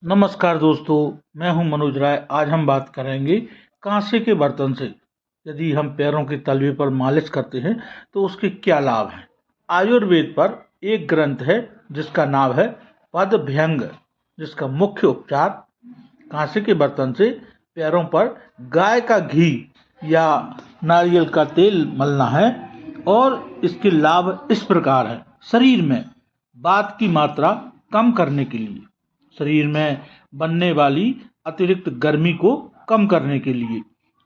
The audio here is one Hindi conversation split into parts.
नमस्कार दोस्तों, मैं हूं मनोज राय। आज हम बात करेंगे कांसे के बर्तन से यदि हम पैरों के तलवे पर मालिश करते हैं तो उसके क्या लाभ हैं। आयुर्वेद पर एक ग्रंथ है जिसका नाम है पदभ्यंग, जिसका मुख्य उपचार कांसे के बर्तन से पैरों पर गाय का घी या नारियल का तेल मलना है। और इसके लाभ इस प्रकार है। शरीर में वात की मात्रा कम करने के लिए, शरीर में बनने वाली अतिरिक्त गर्मी को कम करने के लिए,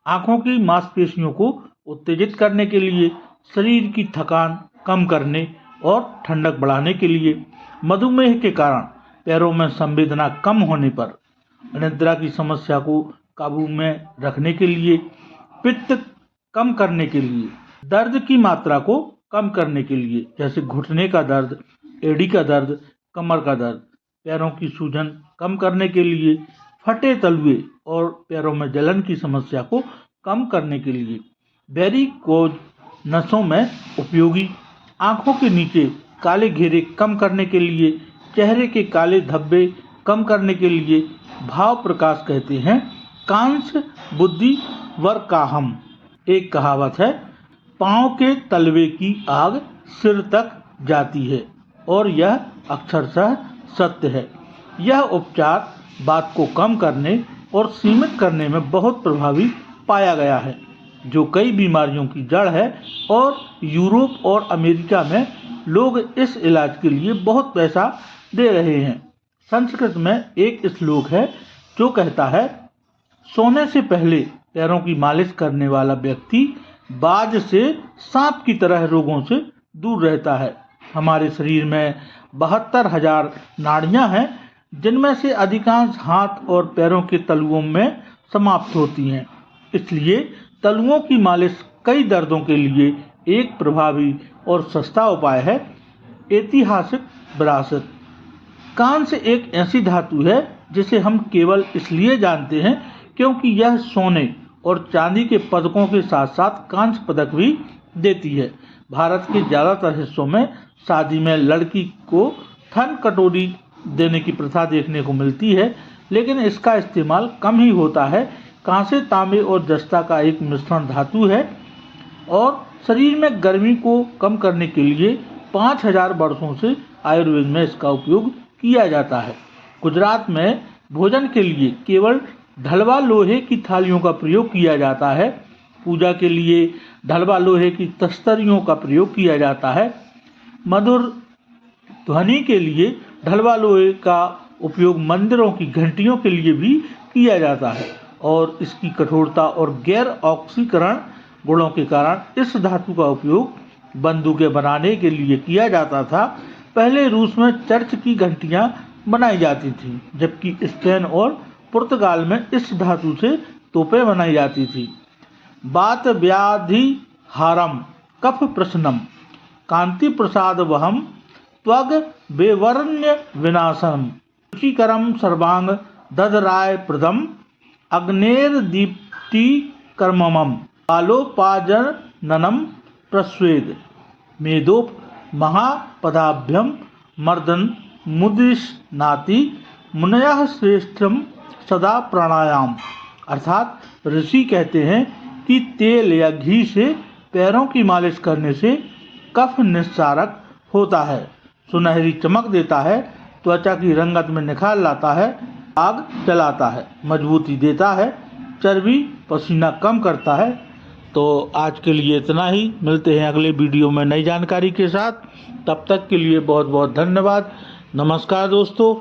आंखों की मांसपेशियों को उत्तेजित करने के लिए, शरीर की थकान कम करने और ठंडक बढ़ाने के लिए, मधुमेह के कारण पैरों में संवेदना कम होने पर, निद्रा की समस्या को काबू में रखने के लिए, पित्त कम करने के लिए, दर्द की मात्रा को कम करने के लिए जैसे घुटने का दर्द, एड़ी का दर्द, कमर का दर्द, पैरों की सूजन कम करने के लिए, फटे तलवे और पैरों में जलन की समस्या को कम करने के लिए, वेरिकोज नसों में उपयोगी, आंखों के नीचे काले घेरे कम करने के लिए, चेहरे के काले धब्बे कम करने के लिए, भाव प्रकाश कहते हैं। कांस बुद्धि वरकाहम, एक कहावत है, पांव के तलवे की आग सिर तक जाती है, और यह अक्षरशः सत्य है। यह उपचार वात को कम करने और सीमित करने में बहुत प्रभावी पाया गया है, जो कई बीमारियों की जड़ है। और यूरोप और अमेरिका में लोग इस इलाज के लिए बहुत पैसा दे रहे हैं। संस्कृत में एक श्लोक है जो कहता है, सोने से पहले पैरों की मालिश करने वाला व्यक्ति बाज से सांप की तरह रोगों से दूर रहता है। हमारे शरीर में 72,000 नाड़ियां हैं, जिनमें से अधिकांश हाथ और पैरों के तलुओं में समाप्त होती हैं। इसलिए तलुओं की मालिश कई दर्दों के लिए एक प्रभावी और सस्ता उपाय है। ऐतिहासिक विरासत, कांस एक ऐसी धातु है जिसे हम केवल इसलिए जानते हैं क्योंकि यह सोने और चांदी के पदकों के साथ साथ कांस्य पदक भी देती है। भारत के ज़्यादातर हिस्सों में शादी में लड़की को थन कटोरी देने की प्रथा देखने को मिलती है, लेकिन इसका इस्तेमाल कम ही होता है। कांसे, तांबे और जस्ता का एक मिश्रण धातु है और शरीर में गर्मी को कम करने के लिए 5000 वर्षों से आयुर्वेद में इसका उपयोग किया जाता है। गुजरात में भोजन के लिए केवल ढलवा लोहे की थालियों का प्रयोग किया जाता है। पूजा के लिए ढलवा लोहे की तस्तरियों का प्रयोग किया जाता है। मधुर ध्वनि के लिए ढलवा लोहे का उपयोग मंदिरों की घंटियों के लिए भी किया जाता है, और इसकी कठोरता और गैर ऑक्सीकरण गुणों के कारण इस धातु का उपयोग बंदूकें बनाने के लिए किया जाता था। पहले रूस में चर्च की घंटियां बनाई जाती थीं, जबकि स्पेन और पुर्तगाल में इस धातु से तोपें बनाई जाती थी। वात व्याधि हारम कफ प्रश्नम कांति प्रसाद वहम त्वग बेवर्ण्य विनाशम रुचिकरम सर्वांग ददराय प्रदम अग्नेर दीप्ति कर्ममम कालोपाजननम प्रस्वेद मेदोप महापदाभ्यम मर्दन मुदिशनाति मुनयः श्रेष्ठम सदा प्राणायाम। अर्थात ऋषि कहते हैं कि तेल या घी से पैरों की मालिश करने से कफ निस्सारक होता है, सुनहरी चमक देता है, त्वचा की रंगत में निखार लाता है, आग जलाता है, मजबूती देता है, चर्बी पसीना कम करता है। तो आज के लिए इतना ही। मिलते हैं अगले वीडियो में नई जानकारी के साथ। तब तक के लिए बहुत बहुत धन्यवाद। नमस्कार दोस्तों।